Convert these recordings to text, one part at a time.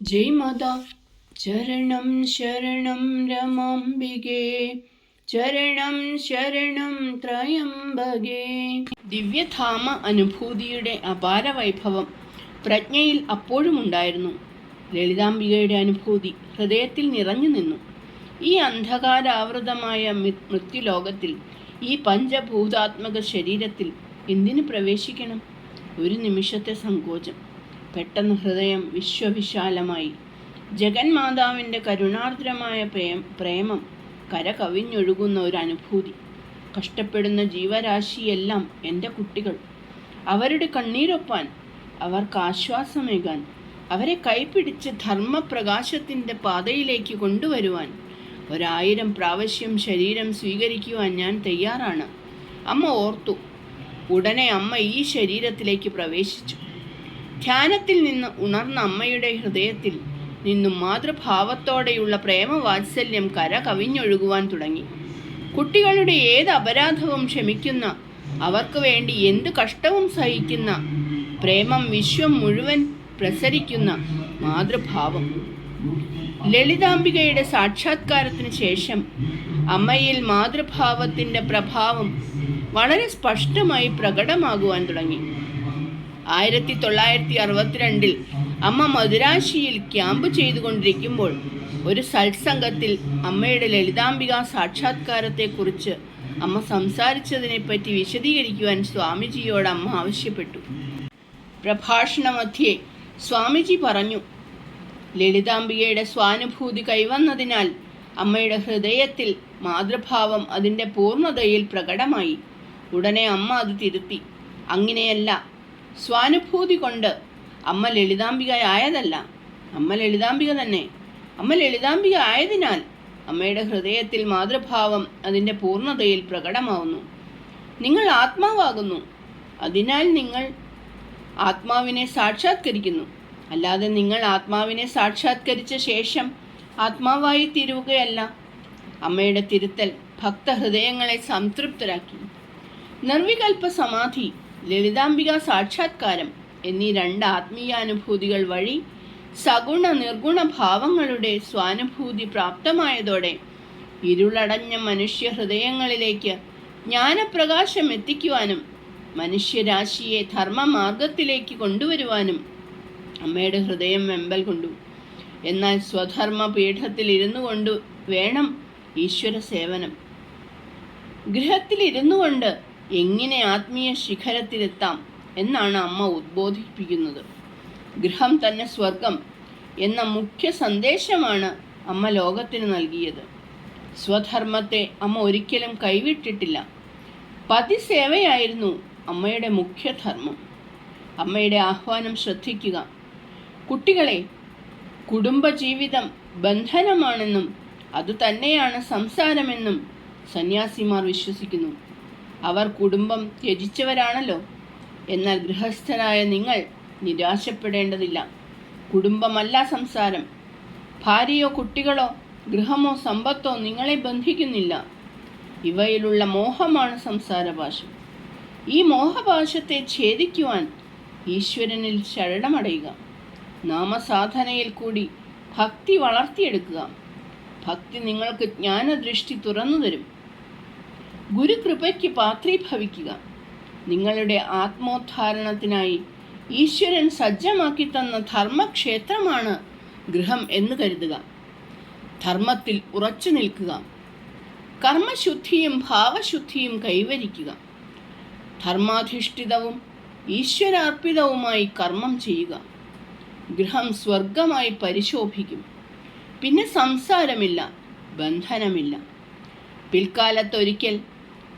ജയ് മാതാ. ചരണം ശരണം രമാംബികേ, ചരണം ശരണം ത്രയംബകേ. ദിവ്യധാമ അനുഭൂതിയുടെ അപാര വൈഭവം പ്രജ്ഞയിൽ അപ്പോഴും ഉണ്ടായിരുന്നു. ലളിതാംബികയുടെ അനുഭൂതി ഹൃദയത്തിൽ നിറഞ്ഞു നിന്നു. ഈ അന്ധകാരാവൃതമായ മൃത്യുലോകത്തിൽ, ഈ പഞ്ചഭൂതാത്മക ശരീരത്തിൽ എന്തിനു പ്രവേശിക്കണം? ഒരു നിമിഷത്തെ സങ്കോചം. പെട്ടെന്ന് ഹൃദയം വിശ്വവിശാലമായി. ജഗന്മാതാവിൻ്റെ കരുണാർദ്രമായ പ്രേമം കരകവിഞ്ഞൊഴുകുന്ന ഒരു അനുഭൂതി. കഷ്ടപ്പെടുന്ന ജീവരാശിയെല്ലാം എൻ്റെ കുട്ടികൾ. അവരുടെ കണ്ണീരൊപ്പാൻ, അവർക്ക് ആശ്വാസമേകാൻ, അവരെ കൈപിടിച്ച് ധർമ്മപ്രകാശത്തിൻ്റെ പാതയിലേക്ക് കൊണ്ടുവരുവാൻ 1000 പ്രാവശ്യം ശരീരം സ്വീകരിക്കുവാൻ ഞാൻ തയ്യാറാണ്. അമ്മ ഓർത്തു. ഉടനെ അമ്മ ഈ ശരീരത്തിലേക്ക് പ്രവേശിച്ചു. ധ്യാനത്തിൽ നിന്ന് ഉണർന്ന അമ്മയുടെ ഹൃദയത്തിൽ നിന്നും മാതൃഭാവത്തോടെയുള്ള പ്രേമവാത്സല്യം കവിഞ്ഞൊഴുകുവാൻ തുടങ്ങി. കുട്ടികളുടെ ഏത് അപരാധവും ക്ഷമിക്കുന്ന, അവർക്ക് വേണ്ടി എന്ത് കഷ്ടവും സഹിക്കുന്ന, പ്രേമം വിശ്വം മുഴുവൻ പ്രസരിക്കുന്ന മാതൃഭാവം. ലളിതാംബികയുടെ സാക്ഷാത്കാരത്തിന് ശേഷം അമ്മയിൽ മാതൃഭാവത്തിൻ്റെ പ്രഭാവം വളരെ സ്പഷ്ടമായി പ്രകടമാകുവാൻ തുടങ്ങി. 1962 അമ്മ മദുരാശിയിൽ ക്യാമ്പ് ചെയ്തുകൊണ്ടിരിക്കുമ്പോൾ ഒരു സത്സംഗത്തിൽ അമ്മയുടെ ലളിതാംബിക സാക്ഷാത്കാരത്തെക്കുറിച്ച് അമ്മ സംസാരിച്ചതിനെപ്പറ്റി വിശദീകരിക്കുവാൻ സ്വാമിജിയോട് അമ്മ ആവശ്യപ്പെട്ടു. പ്രഭാഷണമധ്യേ സ്വാമിജി പറഞ്ഞു, ലളിതാംബികയുടെ സ്വാനുഭൂതി കൈവന്നതിനാൽ അമ്മയുടെ ഹൃദയത്തിൽ മാതൃഭാവം അതിൻ്റെ പൂർണ്ണതയിൽ പ്രകടമായി. ഉടനെ അമ്മ അത് തിരുത്തി. അങ്ങനെയല്ല, സ്വാനുഭൂതി കൊണ്ട് അമ്മ ലളിതാംബിക ആയതല്ല, അമ്മ ലളിതാംബിക തന്നെ. അമ്മ ലളിതാംബിക ആയതിനാൽ അമ്മയുടെ ഹൃദയത്തിൽ മാതൃഭാവം അതിൻ്റെ പൂർണ്ണതയിൽ പ്രകടമാവുന്നു. നിങ്ങൾ ആത്മാവാകുന്നു, അതിനാൽ നിങ്ങൾ ആത്മാവിനെ സാക്ഷാത്കരിക്കുന്നു. അല്ലാതെ നിങ്ങൾ ആത്മാവിനെ സാക്ഷാത്കരിച്ച ശേഷം ആത്മാവായി തീരുകയല്ല. അമ്മയുടെ തിരുത്തൽ ഭക്തഹൃദയങ്ങളെ സംതൃപ്തരാക്കി. നിർവികൽപ്പ സമാധി, ലളിതാംബിക സാക്ഷാത്കാരം എന്നീ 2 ആത്മീയാനുഭൂതികൾ വഴി സഗുണ നിർഗുണ ഭാവങ്ങളുടെ സ്വാനുഭൂതി പ്രാപ്തമായതോടെ ഇരുളടഞ്ഞ മനുഷ്യ ഹൃദയങ്ങളിലേക്ക് ജ്ഞാനപ്രകാശം എത്തിക്കുവാനും മനുഷ്യരാശിയെ ധർമ്മമാർഗത്തിലേക്ക് കൊണ്ടുവരുവാനും അമ്മയുടെ ഹൃദയം വെമ്പൽ കൊണ്ടു. എന്നാൽ സ്വധർമ്മ പീഠത്തിൽ ഇരുന്നു കൊണ്ട് വേണം ഈശ്വര സേവനം. ഗൃഹത്തിലിരുന്നു കൊണ്ട് എങ്ങനെ ആത്മീയ ശിഖരത്തിലെത്താം എന്നാണ് അമ്മ ഉദ്ബോധിപ്പിക്കുന്നത്. ഗൃഹം തന്നെ സ്വർഗം എന്ന മുഖ്യ സന്ദേശമാണ് അമ്മ ലോകത്തിന് നൽകിയത്. സ്വധർമ്മത്തെ അമ്മ ഒരിക്കലും കൈവിട്ടിട്ടില്ല. പതിസേവയായിരുന്നു അമ്മയുടെ മുഖ്യധർമ്മം. അമ്മയുടെ ആഹ്വാനം ശ്രദ്ധിക്കുക. കുട്ടികളെ, കുടുംബജീവിതം ബന്ധനമാണെന്നും അതുതന്നെയാണ് സംസാരമെന്നും സന്യാസിമാർ വിശ്വസിക്കുന്നു. അവർ കുടുംബം ത്യജിച്ചവരാണല്ലോ. എന്നാൽ ഗൃഹസ്ഥരായ നിങ്ങൾ നിരാശപ്പെടേണ്ടതില്ല. കുടുംബമല്ല സംസാരം. ഭാര്യയോ കുട്ടികളോ ഗൃഹമോ സമ്പത്തോ നിങ്ങളെ ബന്ധിക്കുന്നില്ല. ഇവയിലുള്ള മോഹമാണ് സംസാരപാശം. ഈ മോഹപാശത്തെ ഛേദിക്കുവാൻ ഈശ്വരനിൽ ശരണമടയുക. നാമസാധനയിൽ കൂടി ഭക്തി വളർത്തിയെടുക്കുക. ഭക്തി നിങ്ങൾക്ക് ജ്ഞാനദൃഷ്ടി തുറന്നു തരും. ഗുരുകൃപയ്ക്ക് പാത്രീഭവിക്കുക. നിങ്ങളുടെ ആത്മോദ്ധാരണത്തിനായി ഈശ്വരൻ സജ്ജമാക്കി തന്ന ധർമ്മക്ഷേത്രമാണ് ഗൃഹം എന്ന് കരുതുക. ധർമ്മത്തിൽ ഉറച്ചു നിൽക്കുക. കർമ്മശുദ്ധിയും ഭാവശുദ്ധിയും കൈവരിക്കുക. ധർമാധിഷ്ഠിതവും ഈശ്വരാർപ്പിതവുമായി കർമ്മം ചെയ്യുക. ഗൃഹം സ്വർഗമായി പരിശോഭിക്കും. പിന്നെ സംസാരമില്ല, ബന്ധനമില്ല. പിൽക്കാലത്തൊരിക്കൽ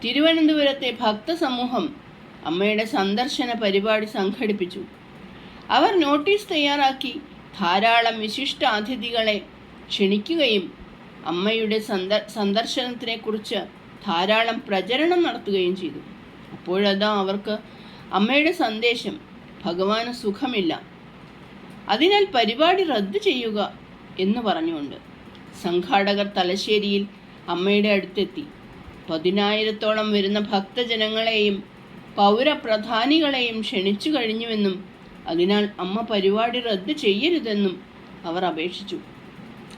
തിരുവനന്തപുരത്തെ ഭക്തസമൂഹം അമ്മയുടെ സന്ദർശന പരിപാടി സംഘടിപ്പിച്ചു. അവർ നോട്ടീസ് തയ്യാറാക്കി ധാരാളം വിശിഷ്ട അതിഥികളെ ക്ഷണിക്കുകയും അമ്മയുടെ സന്ദർശനത്തിനെക്കുറിച്ച് ധാരാളം പ്രചരണം നടത്തുകയും ചെയ്തു. അപ്പോഴതാ അവർക്ക് അമ്മയുടെ സന്ദേശം, ഭഗവാന് സുഖമില്ല, അതിനാൽ പരിപാടി റദ്ദു ചെയ്യുക എന്ന് പറഞ്ഞുകൊണ്ട് സംഘാടകർ തലശ്ശേരിയിൽ അമ്മയുടെ അടുത്തെത്തി. 10,000-ഓളം വരുന്ന ഭക്തജനങ്ങളെയും പൗരപ്രധാനികളെയും ക്ഷണിച്ചു കഴിഞ്ഞുവെന്നും അതിനാൽ അമ്മ പരിപാടി റദ്ദു ചെയ്യരുതെന്നും അവർ അപേക്ഷിച്ചു.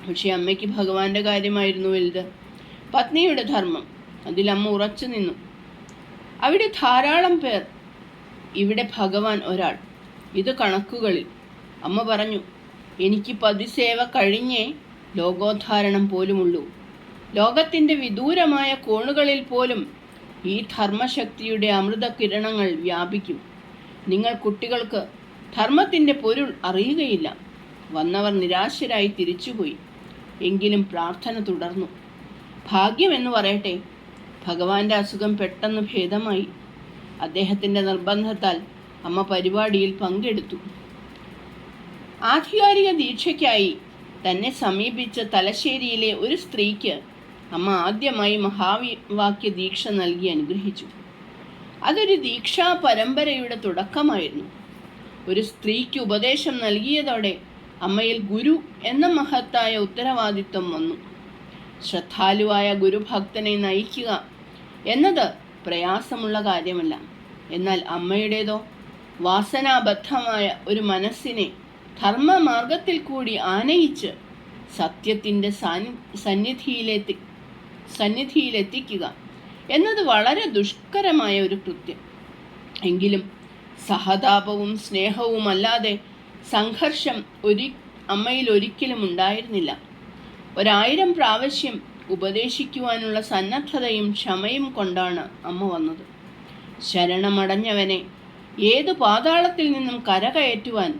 പക്ഷെ അമ്മയ്ക്ക് ഭഗവാന്റെ കാര്യമായിരുന്നു വലുത്, പത്നിയുടെ ധർമ്മം. അതിലമ്മ ഉറച്ചു നിന്നു. അവിടെ ധാരാളം പേർ, ഇവിടെ ഭഗവാൻ ഒരാൾ. ഇത് കണക്കുകളിൽ. അമ്മ പറഞ്ഞു, എനിക്ക് പതിസേവ കഴിഞ്ഞേ ലോകോദ്ധാരണം പോലുമുള്ളൂ. ലോകത്തിൻ്റെ വിദൂരമായ കോണുകളിൽ പോലും ഈ ധർമ്മശക്തിയുടെ അമൃത കിരണങ്ങൾ വ്യാപിക്കും. നിങ്ങൾ കുട്ടികൾക്ക് ധർമ്മത്തിൻ്റെ പൊരുൾ അറിയുകയില്ല. വന്നവർ നിരാശരായി തിരിച്ചുപോയി. എങ്കിലും പ്രാർത്ഥന തുടർന്നു. ഭാഗ്യമെന്ന് പറയട്ടെ, ഭഗവാന്റെ അസുഖം പെട്ടെന്ന് ഭേദമായി. അദ്ദേഹത്തിൻ്റെ നിർബന്ധത്താൽ അമ്മ പരിപാടിയിൽ പങ്കെടുത്തു. ആധികാരിക ദീക്ഷയ്ക്കായി തന്നെ സമീപിച്ച തലശ്ശേരിയിലെ ഒരു സ്ത്രീക്ക് അമ്മ ആദ്യമായി മഹാവാക്യ ദീക്ഷ നൽകി അനുഗ്രഹിച്ചു. അതൊരു ദീക്ഷാ പരമ്പരയുടെ തുടക്കമായിരുന്നു. ഒരു സ്ത്രീക്ക് ഉപദേശം നൽകിയതോടെ അമ്മയിൽ ഗുരു എന്ന മഹത്തായ ഉത്തരവാദിത്വം വന്നു. ശ്രദ്ധാലുവായ ഗുരുഭക്തനെ നയിക്കുക എന്നത് പ്രയാസമുള്ള കാര്യമല്ല. എന്നാൽ അമ്മയുടേതോ വാസനാബദ്ധമായ ഒരു മനസ്സിനെ ധർമ്മമാർഗത്തിൽ കൂടി ആനയിച്ച് സത്യത്തിൻ്റെ സന്നിധിയിലെത്തിക്കുക എന്നത് വളരെ ദുഷ്കരമായ ഒരു കൃത്യം. എങ്കിലും സഹതാപവും സ്നേഹവുമല്ലാതെ സംഘർഷം അമ്മയിൽ ഒരിക്കലും ഉണ്ടായിരുന്നില്ല. 1000 പ്രാവശ്യം ഉപദേശിക്കുവാനുള്ള സന്നദ്ധതയും ക്ഷമയും കൊണ്ടാണ് അമ്മ വന്നത്. ശരണമടഞ്ഞവനെ ഏതു പാതാളത്തിൽ നിന്നും കരകയറ്റുവാൻ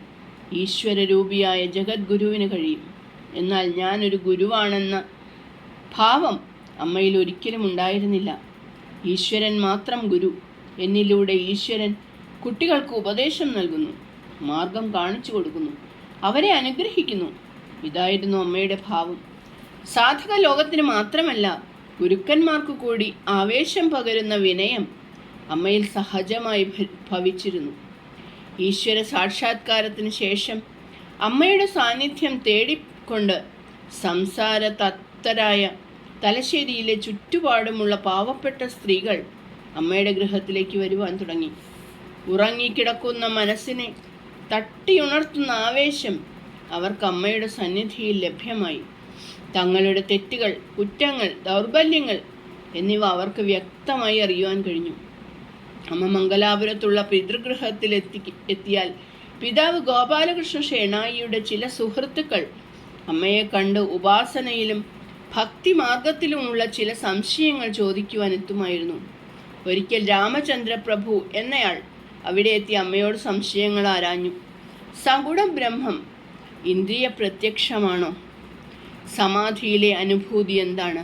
ഈശ്വരരൂപിയായ ജഗദ്ഗുരുവിന് കഴിയും. എന്നാൽ ഞാനൊരു ഗുരുവാണെന്ന ഭാവം അമ്മയിൽ ഒരിക്കലും ഉണ്ടായിരുന്നില്ല. ഈശ്വരൻ മാത്രം ഗുരു. എന്നിലൂടെ ഈശ്വരൻ കുട്ടികൾക്ക് ഉപദേശം നൽകുന്നു, മാർഗം കാണിച്ചു കൊടുക്കുന്നു, അവരെ അനുഗ്രഹിക്കുന്നു. ഇതായിരുന്നു അമ്മയുടെ ഭാവം. സാധക ലോകത്തിന് മാത്രമല്ല, ഗുരുക്കന്മാർക്ക് കൂടി ആവേശം പകരുന്ന വിനയം അമ്മയിൽ സഹജമായി ഭവിച്ചിരുന്നു. ഈശ്വര സാക്ഷാത്കാരത്തിന് ശേഷം അമ്മയുടെ സാന്നിധ്യം തേടിക്കൊണ്ട് സംസാര തത്തരായ തലശ്ശേരിയിലെ ചുറ്റുപാടുമുള്ള പാവപ്പെട്ട സ്ത്രീകൾ അമ്മയുടെ ഗൃഹത്തിലേക്ക് വരുവാൻ തുടങ്ങി. ഉറങ്ങിക്കിടക്കുന്ന മനസ്സിനെ തട്ടിയുണർത്തുന്ന ആവേശം അവർക്ക് അമ്മയുടെ സന്നിധിയിൽ ലഭ്യമായി. തങ്ങളുടെ തെറ്റുകൾ, കുറ്റങ്ങൾ, ദൗർബല്യങ്ങൾ എന്നിവ അവർക്ക് വ്യക്തമായി അറിയുവാൻ കഴിഞ്ഞു. അമ്മ മംഗലാപുരത്തുള്ള പിതൃഗൃഹത്തിൽ എത്തിയാൽ പിതാവ് ഗോപാലകൃഷ്ണ ഷേണായിയുടെ ചില സുഹൃത്തുക്കൾ അമ്മയെ കണ്ട് ഉപാസനയിലും ഭക്തിമാർഗത്തിലുമുള്ള ചില സംശയങ്ങൾ ചോദിക്കുവാൻ എത്തുമായിരുന്നു. ഒരിക്കൽ രാമചന്ദ്ര പ്രഭു എന്നയാൾ അവിടെ എത്തി അമ്മയോട് സംശയങ്ങൾ ആരാഞ്ഞു. സഗുണ ബ്രഹ്മം ഇന്ദ്രിയ പ്രത്യക്ഷമാണോ? സമാധിയിലെ അനുഭൂതി എന്താണ്?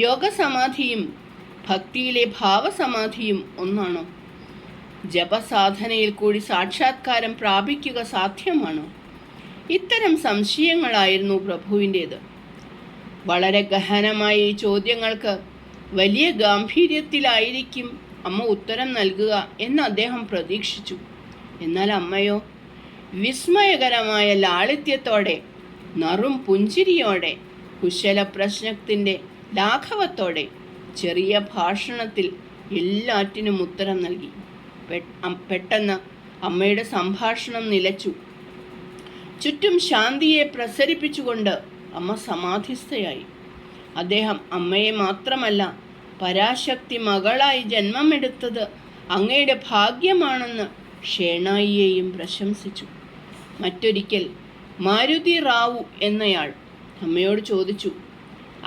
യോഗസമാധിയും ഭക്തിയിലെ ഭാവസമാധിയും ഒന്നാണോ? ജപസാധനയിൽ കൂടി സാക്ഷാത്കാരം പ്രാപിക്കുക സാധ്യമാണോ? ഇത്തരം സംശയങ്ങളായിരുന്നു പ്രഭുവിൻ്റേത്. വളരെ ഗഹനമായ ഈ ചോദ്യങ്ങൾക്ക് വലിയ ഗാംഭീര്യത്തിലായിരിക്കും അമ്മ ഉത്തരം നൽകുക എന്ന് അദ്ദേഹം പ്രതീക്ഷിച്ചു. എന്നാൽ അമ്മയോ വിസ്മയകരമായ ലാളിത്യത്തോടെ, നറും പുഞ്ചിരിയോടെ, കുശല പ്രശ്നത്തിൻ്റെ ലാഘവത്തോടെ, ചെറിയ ഭാഷണത്തിൽ എല്ലാറ്റിനും ഉത്തരം നൽകി. പെട്ടെന്ന് അമ്മയുടെ സംഭാഷണം നിലച്ചു. ചുറ്റും ശാന്തിയെ പ്രസരിപ്പിച്ചുകൊണ്ട് അമ്മ സമാധിസ്ഥയായി. അദ്ദേഹം അമ്മയെ മാത്രമല്ല, പരാശക്തി മകളായി ജന്മമെടുത്തത് അങ്ങയുടെ ഭാഗ്യമാണെന്ന് ഷേണായിയെയും പ്രശംസിച്ചു. മറ്റൊരിക്കൽ മാരുതി റാവു എന്നയാൾ അമ്മയോട് ചോദിച്ചു,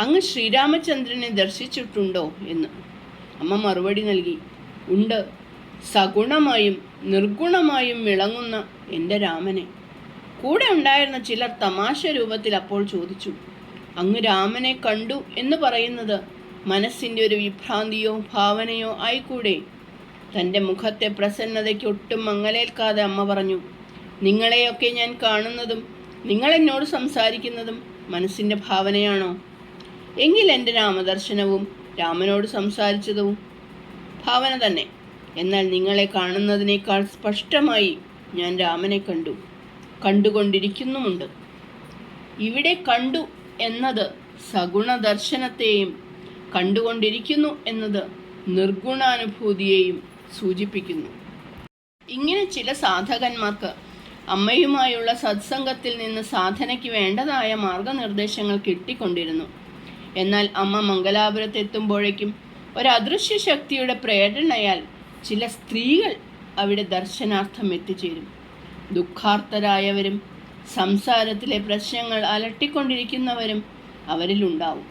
അങ്ങ് ശ്രീരാമചന്ദ്രനെ ദർശിച്ചിട്ടുണ്ടോ എന്ന്. അമ്മ മറുപടി നൽകി, ഉണ്ട്, സഗുണമായും നിർഗുണമായും വിളങ്ങുന്ന എൻ്റെ രാമനെ. കൂടെ ഉണ്ടായിരുന്ന ചിലർ തമാശ രൂപത്തിൽ അപ്പോൾ ചോദിച്ചു, അങ്ങ് രാമനെ കണ്ടു എന്ന് പറയുന്നത് മനസ്സിൻ്റെ ഒരു വിഭ്രാന്തിയോ ഭാവനയോ ആയിക്കൂടെ? തൻ്റെ മുഖത്തെ പ്രസന്നതയ്ക്ക് ഒട്ടും മങ്ങലേൽക്കാതെ അമ്മ പറഞ്ഞു, നിങ്ങളെയൊക്കെ ഞാൻ കാണുന്നതും നിങ്ങളെന്നോട് സംസാരിക്കുന്നതും മനസ്സിൻ്റെ ഭാവനയാണോ? എങ്കിൽ എൻ്റെ രാമദർശനവും രാമനോട് സംസാരിച്ചതും ഭാവന തന്നെ. എന്നാൽ നിങ്ങളെ കാണുന്നതിനേക്കാൾ സ്പഷ്ടമായി ഞാൻ രാമനെ കണ്ടുകൊണ്ടിരിക്കുന്നുമുണ്ട്. ഇവിടെ കണ്ടു എന്നത് സഗുണദർശനത്തെയും കണ്ടുകൊണ്ടിരിക്കുന്നു എന്നത് നിർഗുണാനുഭൂതിയെയും സൂചിപ്പിക്കുന്നു. ഇങ്ങനെ ചില സാധകന്മാർക്ക് അമ്മയുമായുള്ള സത്സംഗത്തിൽ നിന്ന് സാധനയ്ക്ക് വേണ്ടതായ മാർഗനിർദ്ദേശങ്ങൾ കിട്ടിക്കൊണ്ടിരുന്നു. എന്നാൽ അമ്മ മംഗലാപുരത്തെത്തുമ്പോഴേക്കും ഒരദൃശ്യ ശക്തിയുടെ പ്രേരണയാൽ ചില സ്ത്രീകൾ അവിടെ ദർശനാർത്ഥം എത്തിച്ചേരും. ദുഃഖാർത്തരായവരും സംസാരത്തിലെ പ്രശ്നങ്ങൾ അലട്ടിക്കൊണ്ടിരിക്കുന്നവരും അവരിലുണ്ടാവും.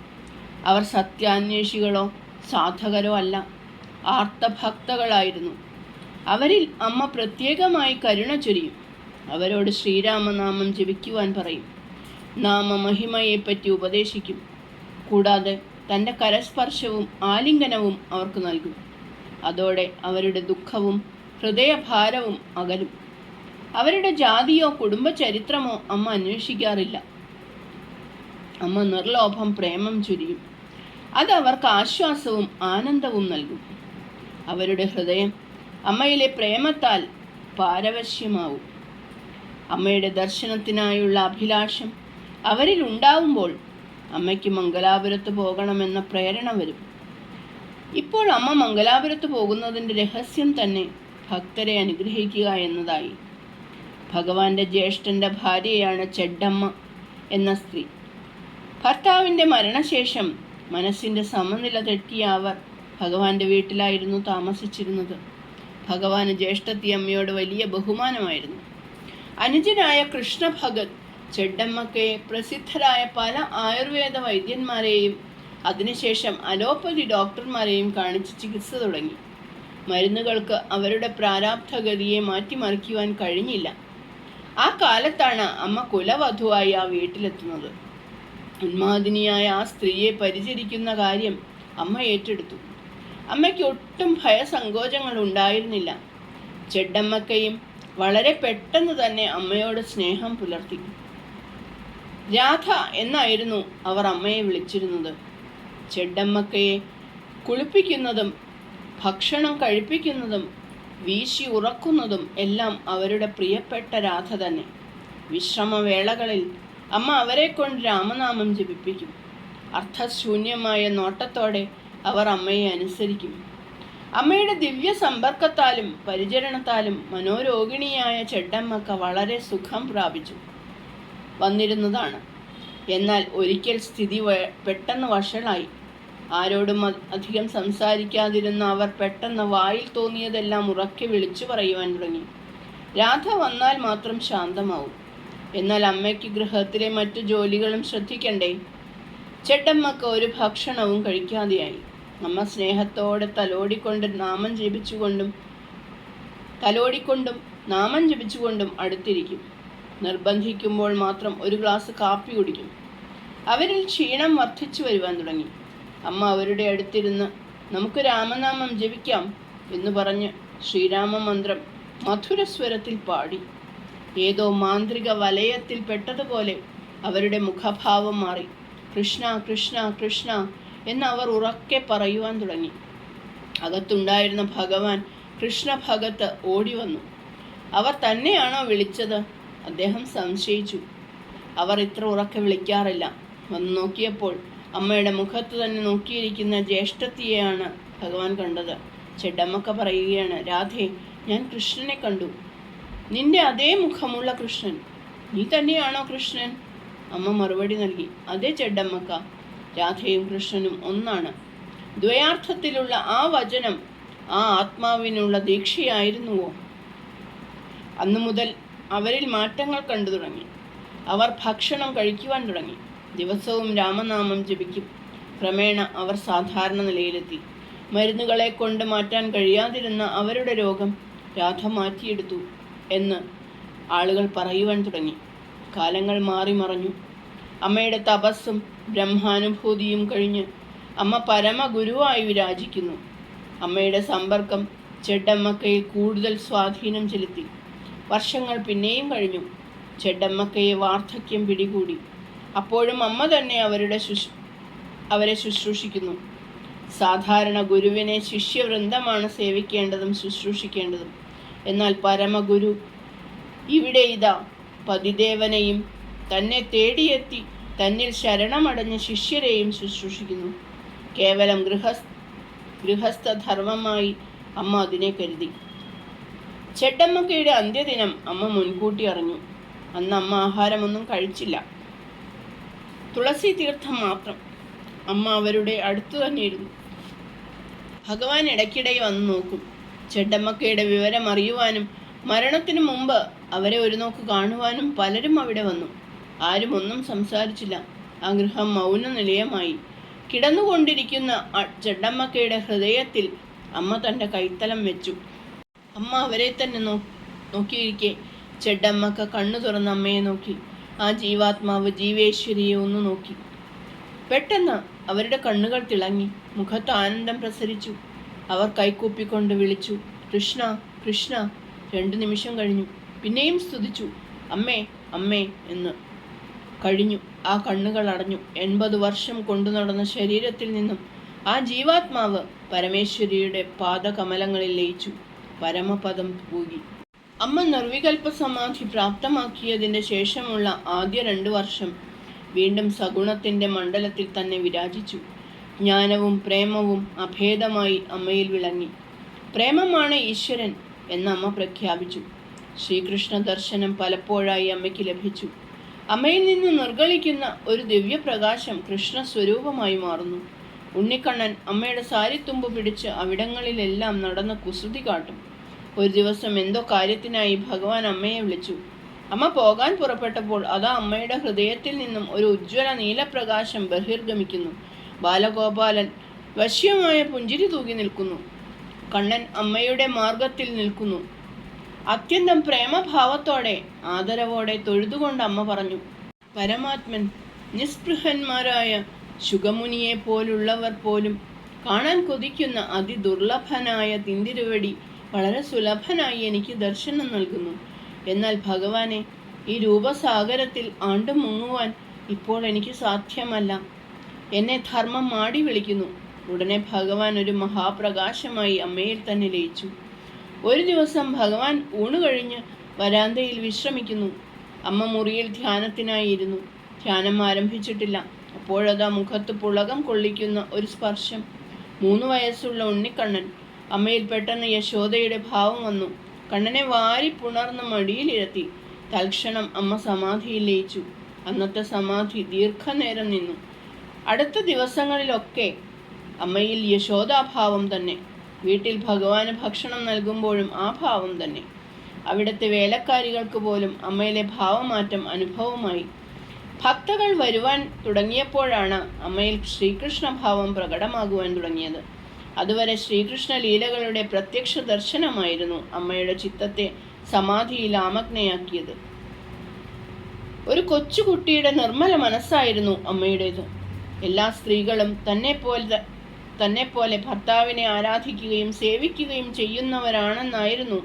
അവർ സത്യാന്വേഷികളോ സാധകരോ അല്ല, ആർത്തഭക്തകളായിരുന്നു. അവരിൽ അമ്മ പ്രത്യേകമായി കരുണ ചൊരിയും. അവരോട് ശ്രീരാമനാമം ജപിക്കുവാൻ പറയും. നാമമഹിമയെപ്പറ്റി ഉപദേശിക്കും. കൂടാതെ തൻ്റെ കരസ്പർശവും ആലിംഗനവും അവർക്ക് നൽകും. അതോടെ അവരുടെ ദുഃഖവും ഹൃദയഭാരവും അകലും. അവരുടെ ജാതിയോ കുടുംബചരിത്രമോ അമ്മ അന്വേഷിക്കാറില്ല. അമ്മ നിർലോഭം പ്രേമം ചൊരിയും. അത് അവർക്ക് ആശ്വാസവും ആനന്ദവും നൽകും. അവരുടെ ഹൃദയം അമ്മയിലെ പ്രേമത്താൽ പാരവശ്യമാവും. അമ്മയുടെ ദർശനത്തിനായുള്ള അഭിലാഷം അവരിൽ ഉണ്ടാവുമ്പോൾ അമ്മയ്ക്ക് മംഗലാപുരത്ത് പോകണമെന്ന പ്രേരണ വരും. ഇപ്പോൾ അമ്മ മംഗലാപുരത്ത് പോകുന്നതിൻ്റെ രഹസ്യം തന്നെ ഭക്തരെ അനുഗ്രഹിക്കുക എന്നതായി. ഭഗവാന്റെ ജ്യേഷ്ഠൻ്റെ ഭാര്യയാണ് ചെഡ്ഡമ്മ എന്ന സ്ത്രീ. ഭർത്താവിൻ്റെ മരണശേഷം മനസ്സിൻ്റെ സമനില തെറ്റിയ അവർ ഭഗവാന്റെ വീട്ടിലായിരുന്നു താമസിച്ചിരുന്നത്. ഭഗവാന് ജ്യേഷ്ഠത്തി അമ്മയോട് വലിയ ബഹുമാനമായിരുന്നു. അനുജനായ കൃഷ്ണഭഗത് ചെഡ്ഡമ്മയ്ക്ക് പ്രസിദ്ധരായ പല ആയുർവേദ വൈദ്യന്മാരെയും അതിനുശേഷം അലോപ്പതി ഡോക്ടർമാരെയും കാണിച്ച് ചികിത്സ തുടങ്ങി. മരുന്നുകൾക്ക് അവരുടെ പ്രാരാബ്ധഗതിയെ മാറ്റിമറിക്കുവാൻ കഴിഞ്ഞില്ല. ആ കാലത്താണ് അമ്മ കുലവധുവായി ആ വീട്ടിലെത്തുന്നത്. ഉന്മാദിനിയായ ആ സ്ത്രീയെ പരിചരിക്കുന്ന കാര്യം അമ്മ ഏറ്റെടുത്തു. അമ്മയ്ക്ക് ഒട്ടും ഭയസങ്കോചങ്ങൾ ഉണ്ടായിരുന്നില്ല. ചെഡ്ഡമ്മക്കയും വളരെ പെട്ടെന്ന് തന്നെ അമ്മയോട് സ്നേഹം പുലർത്തി. രാധ എന്നായിരുന്നു അവർ അമ്മയെ വിളിച്ചിരുന്നത്. ചെഡ്ഡമ്മക്കയെ കുളിപ്പിക്കുന്നതും ഭക്ഷണം കഴിപ്പിക്കുന്നതും വീശി ഉറക്കുന്നതും എല്ലാം അവരുടെ പ്രിയപ്പെട്ട രാധ തന്നെ. വിശ്രമവേളകളിൽ അമ്മ അവരെ കൊണ്ട് രാമനാമം ജപിപ്പിക്കും. അർത്ഥശൂന്യമായ നോട്ടത്തോടെ അവർ അമ്മയെ അനുസരിക്കും. അമ്മയുടെ ദിവ്യ സമ്പർക്കത്താലും പരിചരണത്താലും മനോരോഗിണിയായ ചെഡ്ഡമ്മക്ക വളരെ സുഖം പ്രാപിച്ചു വന്നിരുന്നതാണ്. എന്നാൽ ഒരിക്കൽ സ്ഥിതി പെട്ടെന്ന് വഷളായി. ആരോടും അധികം സംസാരിക്കാതിരുന്ന അവർ പെട്ടെന്ന് വായിൽ തോന്നിയതെല്ലാം ഉറക്കെ വിളിച്ചു പറയുവാൻ തുടങ്ങി. രാധ വന്നാൽ മാത്രം ശാന്തമാവും. എന്നാൽ അമ്മയ്ക്ക് ഗൃഹത്തിലെ മറ്റു ജോലികളും ശ്രദ്ധിക്കണ്ടേ. ചെഡ്ഡമ്മക്ക് ഒരു ഭക്ഷണവും കഴിക്കാതെയായി. അമ്മ സ്നേഹത്തോടെ തലോടിക്കൊണ്ടും നാമം ജപിച്ചുകൊണ്ടും അടുത്തിരിക്കും. നിർബന്ധിക്കുമ്പോൾ മാത്രം ഒരു ഗ്ലാസ് കാപ്പി കുടിക്കും. അവരിൽ ക്ഷീണം വർദ്ധിച്ചു വരുവാൻ തുടങ്ങി. അമ്മ അവരുടെ അടുത്തിരുന്ന് നമുക്ക് രാമനാമം ജപിക്കാം എന്ന് പറഞ്ഞ് ശ്രീരാമ മന്ത്രം മധുരസ്വരത്തിൽ പാടി. ഏതോ മാന്ത്രിക വലയത്തിൽ പെട്ടതുപോലെ അവരുടെ മുഖഭാവം മാറി. കൃഷ്ണ കൃഷ്ണ കൃഷ്ണ എന്ന് അവർ ഉറക്കെ പറയുവാൻ തുടങ്ങി. അകത്തുണ്ടായിരുന്ന ഭഗവാൻ കൃഷ്ണഭഗത്ത് ഓടി വന്നു. അവർ തന്നെയാണോ വിളിച്ചത്? അദ്ദേഹം സംശയിച്ചു. അവർ ഇത്ര ഉറക്കെ വിളിക്കാറില്ല. വന്ന് നോക്കിയപ്പോൾ അമ്മയുടെ മുഖത്ത് തന്നെ നോക്കിയിരിക്കുന്ന ജ്യേഷ്ഠത്തിയെയാണ് ഭഗവാൻ കണ്ടത്. ചെഡ്ഡമ്മക്ക പറയുകയാണ്, രാധേ, ഞാൻ കൃഷ്ണനെ കണ്ടു. നിന്റെ അതേ മുഖമുള്ള കൃഷ്ണൻ. നീ തന്നെയാണോ കൃഷ്ണൻ? അമ്മ മറുപടി നൽകി. അതേ ചെഡ്ഡമ്മക്ക, രാധയും കൃഷ്ണനും ഒന്നാണ്. ദ്വയാർത്ഥത്തിലുള്ള ആ വചനം ആ ആത്മാവിനുള്ള ദീക്ഷയായിരുന്നുവോ? അന്നു മുതൽ അവരിൽ മാറ്റങ്ങൾ കണ്ടു തുടങ്ങി. അവർ ഭക്ഷണം കഴിക്കുവാൻ തുടങ്ങി. ദിവസവും രാമനാമം ജപിക്കും. ക്രമേണ അവർ സാധാരണ നിലയിലെത്തി. മരുന്നുകളെ കൊണ്ട് മാറ്റാൻ കഴിയാതിരുന്ന അവരുടെ രോഗം രാധ മാറ്റിയെടുത്തു എന്ന് ആളുകൾ പറയുവാൻ തുടങ്ങി. കാലങ്ങൾ മാറി മറഞ്ഞു. അമ്മയുടെ തപസ്സും ബ്രഹ്മാനുഭൂതിയും കഴിഞ്ഞ് അമ്മ പരമഗുരുവായി വിരാജിക്കുന്നു. അമ്മയുടെ സമ്പർക്കം ചെഡ്ഡമ്മക്കയിൽ കൂടുതൽ സ്വാധീനം ചെലുത്തി. വർഷങ്ങൾ പിന്നെയും കഴിഞ്ഞു. ചെഡ്ഡമ്മക്കയെ വാർദ്ധക്യം പിടികൂടി. അപ്പോഴും അമ്മ തന്നെ അവരെ ശുശ്രൂഷിക്കുന്നു. സാധാരണ ഗുരുവിനെ ശിഷ്യവൃന്ദമാണ് സേവിക്കേണ്ടതും ശുശ്രൂഷിക്കേണ്ടതും. എന്നാൽ പരമഗുരു ഇവിടെ ഇതാ പതിദേവനെയും തന്നെ തേടിയെത്തി തന്നിൽ ശരണമടഞ്ഞ ശിഷ്യരെയും ശുശ്രൂഷിക്കുന്നു. കേവലം ഗൃഹസ്ഥധർമ്മമായി അമ്മ അതിനെ കരുതി. ചെഡ്ഡമ്മക്കയുടെ അന്ത്യദിനം അമ്മ മുൻകൂട്ടി അറിഞ്ഞു. അന്ന് അമ്മ ആഹാരമൊന്നും കഴിച്ചില്ല, തുളസി തീർത്ഥം മാത്രം. അമ്മ അവരുടെ അടുത്തു തന്നെ ഇരുന്നു. ഭഗവാൻ ഇടയ്ക്കിടെ വന്നു നോക്കും. ചെഡ്ഡമ്മക്കയുടെ വിവരം അറിയുവാനും മരണത്തിനു മുമ്പ് അവരെ ഒരു നോക്ക് കാണുവാനും പലരും അവിടെ വന്നു. ആരും ഒന്നും സംസാരിച്ചില്ല. ആ ഗൃഹം മൗന നിലയമായി. കിടന്നുകൊണ്ടിരിക്കുന്ന ചെഡ്ഡമ്മക്കയുടെ ഹൃദയത്തിൽ അമ്മ തൻ്റെ കൈത്തലം വെച്ചു. അമ്മ അവരെ തന്നെ നോക്കിയിരിക്കെ ചെഡ്ഡമ്മക്ക കണ്ണു തുറന്ന് അമ്മയെ നോക്കി. ആ ജീവാത്മാവ് ജീവേശ്വരിയെ ഒന്ന് നോക്കി. പെട്ടെന്ന് അവരുടെ കണ്ണുകൾ തിളങ്ങി, മുഖത്ത് ആനന്ദം പ്രസരിച്ചു. അവർ കൈകൂപ്പിക്കൊണ്ട് വിളിച്ചു, കൃഷ്ണ കൃഷ്ണ. 2 നിമിഷം കഴിഞ്ഞു. പിന്നെയും സ്തുതിച്ചു, അമ്മേ അമ്മേ എന്ന്. കഴിഞ്ഞു. ആ കണ്ണുകൾ അടഞ്ഞു. 80 വർഷം കൊണ്ടു നടന്ന ശരീരത്തിൽ നിന്നും ആ ജീവാത്മാവ് പരമേശ്വരിയുടെ പാദകമലങ്ങളിൽ ലയിച്ചു. പരമപദം പൂകി. അമ്മ നിർവികൽപ്പ സമാധി പ്രാപ്തമാക്കിയതിൻ്റെ ശേഷമുള്ള ആദ്യ 2 വർഷം വീണ്ടും സഗുണത്തിൻ്റെ മണ്ഡലത്തിൽ തന്നെ വിരാജിച്ചു. ജ്ഞാനവും പ്രേമവും അഭേദമായി അമ്മയിൽ വിളങ്ങി. പ്രേമമാണ് ഈശ്വരൻ എന്ന് അമ്മ പ്രഖ്യാപിച്ചു. ശ്രീകൃഷ്ണ ദർശനം പലപ്പോഴായി അമ്മയ്ക്ക് ലഭിച്ചു. അമ്മയിൽ നിന്ന് നിർഗളിക്കുന്ന ഒരു ദിവ്യപ്രകാശം കൃഷ്ണ സ്വരൂപമായി മാറുന്നു. ഉണ്ണിക്കണ്ണൻ അമ്മയുടെ സാരിത്തുമ്പ് പിടിച്ച് അവിടങ്ങളിലെല്ലാം നടന്ന കുസൃതി കാട്ടും. ഒരു ദിവസം എന്തോ കാര്യത്തിനായി ഭഗവാൻ അമ്മയെ വിളിച്ചു. അമ്മ പോകാൻ പുറപ്പെട്ടപ്പോൾ അതാ അമ്മയുടെ ഹൃദയത്തിൽ നിന്നും ഒരു ഉജ്ജ്വല നീലപ്രകാശം ബഹിർഗമിക്കുന്നു. ബാലഗോപാലൻ വശ്യമായ പുഞ്ചിരി തൂകി നിൽക്കുന്നു. കണ്ണൻ അമ്മയുടെ മാർഗത്തിൽ നിൽക്കുന്നു. അത്യന്തം പ്രേമഭാവത്തോടെ ആദരവോടെ തൊഴുതുകൊണ്ട് അമ്മ പറഞ്ഞു, പരമാത്മൻ നിസ്പൃഹന്മാരായ ശുഗമുനിയെ പോലുള്ളവർ പോലും കാണാൻ കൊതിക്കുന്ന അതിദുർലഭനായ തിന്തിരുവടി വളരെ സുലഭനായി എനിക്ക് ദർശനം നൽകുന്നു. എന്നാൽ ഭഗവാനെ, ഈ രൂപസാഗരത്തിൽ ആണ്ടു മുങ്ങുവാൻ ഇപ്പോൾ എനിക്ക് സാധ്യമല്ല. എന്നെ ധർമ്മം മാടി വിളിക്കുന്നു. ഉടനെ ഭഗവാൻ ഒരു മഹാപ്രകാശമായി അമ്മയിൽ തന്നെ ലയിച്ചു. ഒരു ദിവസം ഭഗവാൻ ഊണ് കഴിഞ്ഞ് വരാന്തയിൽ വിശ്രമിക്കുന്നു. അമ്മ മുറിയിൽ ധ്യാനത്തിനായിരുന്നു. ധ്യാനം ആരംഭിച്ചിട്ടില്ല. അപ്പോഴതാ മുഖത്ത് പുളകം കൊള്ളിക്കുന്ന ഒരു സ്പർശം. 3 വയസ്സുള്ള ഉണ്ണിക്കണ്ണൻ. അമ്മയിൽ പെട്ടെന്ന് യശോദയുടെ ഭാവം വന്നു. കണ്ണനെ വാരി പുണർന്ന് മടിയിലിരുത്തി. തൽക്ഷണം അമ്മ സമാധിയിൽ ലയിച്ചു. അന്നത്തെ സമാധി ദീർഘനേരം നിന്നു. അടുത്ത ദിവസങ്ങളിലൊക്കെ അമ്മയിൽ യശോദാഭാവം തന്നെ. വീട്ടിൽ ഭഗവാന് ഭക്ഷണം നൽകുമ്പോഴും ആ ഭാവം തന്നെ. അവിടുത്തെ വേലക്കാരികൾക്ക് പോലും അമ്മയിലെ ഭാവമാറ്റം അനുഭവമായി. ഭക്തകൾ വരുവാൻ തുടങ്ങിയപ്പോഴാണ് അമ്മയിൽ ശ്രീകൃഷ്ണ ഭാവം പ്രകടമാകുവാൻ തുടങ്ങിയത്. അതുവരെ ശ്രീകൃഷ്ണ ലീലകളുടെ പ്രത്യക്ഷ ദർശനമായിരുന്നു അമ്മയുടെ ചിത്തത്തെ സമാധിയിൽ ആമഗ്നയാക്കിയത്. ഒരു കൊച്ചുകുട്ടിയുടെ നിർമ്മല മനസ്സായിരുന്നു അമ്മയുടേത്. എല്ലാ സ്ത്രീകളും തന്നെപ്പോലെ ഭർത്താവിനെ ആരാധിക്കുകയും സേവിക്കുകയും ചെയ്യുന്നവരാണെന്നായിരുന്നു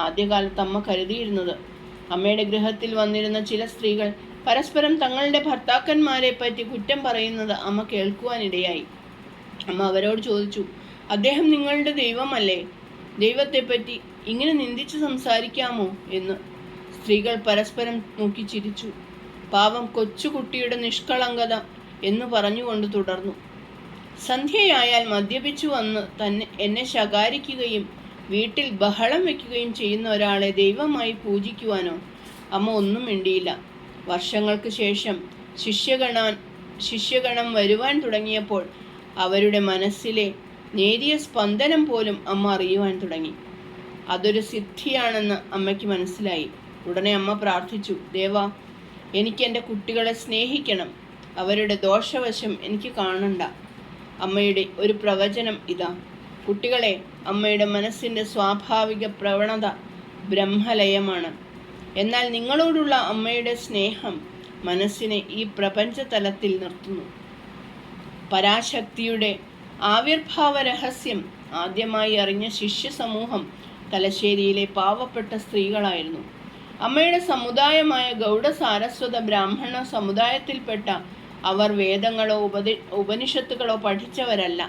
ആദ്യകാലത്ത് അമ്മ കരുതിയിരുന്നത്. അമ്മയുടെ ഗൃഹത്തിൽ വന്നിരുന്ന ചില സ്ത്രീകൾ പരസ്പരം തങ്ങളുടെ ഭർത്താക്കന്മാരെ പറ്റി കുറ്റം പറയുന്നത് അമ്മ കേൾക്കുവാനിടയായി. അമ്മ അവരോട് ചോദിച്ചു, അദ്ദേഹം നിങ്ങളുടെ ദൈവമല്ലേ? ദൈവത്തെപ്പറ്റി ഇങ്ങനെ നിന്ദിച്ച് സംസാരിക്കാമോ എന്ന്. സ്ത്രീകൾ പരസ്പരം നോക്കി ചിരിച്ചു. പാവം കൊച്ചുകുട്ടിയുടെ നിഷ്കളങ്കത എന്ന് പറഞ്ഞുകൊണ്ട് തുടർന്നു. സന്ധ്യയായാൽ മദ്യപിച്ചു വന്ന് എന്നെ ശകാരിക്കുകയും വീട്ടിൽ ബഹളം വയ്ക്കുകയും ചെയ്യുന്ന ഒരാളെ ദൈവമായി പൂജിക്കുവാനോ? അമ്മ ഒന്നും മിണ്ടിയില്ല. വർഷങ്ങൾക്ക് ശേഷം ശിഷ്യഗണം വരുവാൻ തുടങ്ങിയപ്പോൾ അവരുടെ മനസ്സിലെ നേരിയ സ്പന്ദനം പോലും അമ്മ അറിയുവാൻ തുടങ്ങി. അതൊരു സിദ്ധിയാണെന്ന് അമ്മയ്ക്ക് മനസ്സിലായി. ഉടനെ അമ്മ പ്രാർത്ഥിച്ചു, ദേവാ, എനിക്ക് എൻ്റെ കുട്ടികളെ സ്നേഹിക്കണം. അവരുടെ ദോഷവശം എനിക്ക് കാണണ്ട. അമ്മയുടെ ഒരു പ്രവചനം ഇതാ. കുട്ടികളെ, അമ്മയുടെ മനസ്സിൻ്റെ സ്വാഭാവിക പ്രവണത ബ്രഹ്മലയമാണ്. എന്നാൽ നിങ്ങളോടുള്ള അമ്മയുടെ സ്നേഹം മനസ്സിനെ ഈ പ്രപഞ്ചതലത്തിൽ നിർത്തുന്നു. പരാശക്തിയുടെ ആവിർഭാവ രഹസ്യം ആദ്യമായി അറിഞ്ഞ ശിഷ്യ സമൂഹം തലശ്ശേരിയിലെ പാവപ്പെട്ട സ്ത്രീകളായിരുന്നു. അമ്മയുടെ സമുദായമായ ഗൗഡ സാരസ്വത ബ്രാഹ്മണ സമുദായത്തിൽപ്പെട്ട അവർ വേദങ്ങളോ ഉപനിഷത്തുകളോ പഠിച്ചവരല്ല.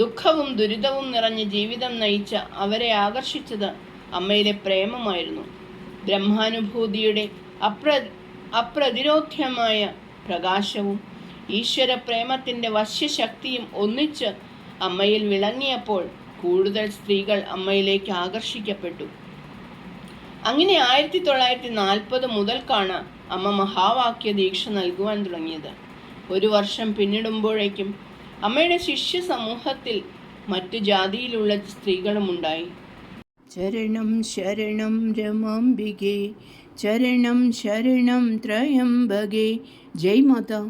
ദുഃഖവും ദുരിതവും നിറഞ്ഞ ജീവിതം നയിച്ച അവരെ ആകർഷിച്ചത് അമ്മയിലെ പ്രേമമായിരുന്നു. ബ്രഹ്മാനുഭൂതിയുടെ അപ്രതിരോധ്യമായ പ്രകാശവും ഈശ്വര പ്രേമത്തിൻ്റെ വശ്യശക്തിയും ഒന്നിച്ച് അമ്മയിൽ വിളങ്ങിയപ്പോൾ കൂടുതൽ സ്ത്രീകൾ അമ്മയിലേക്ക് ആകർഷിക്കപ്പെട്ടു. അങ്ങനെ 1940 മുതൽക്കാണ് അമ്മ മഹാവാക്യ ദീക്ഷ നൽകുവാൻ തുടങ്ങിയത്. 1 വർഷം പിന്നിടുമ്പോഴേക്കും അമ്മയുടെ ശിഷ്യ സമൂഹത്തിൽ മറ്റു ജാതിയിലുള്ള സ്ത്രീകളുമുണ്ടായി. ചരണം ശരണം രമാംബികേ, ചരണം ശരണം ത്രയംബകേ. ജയ് മാതാ.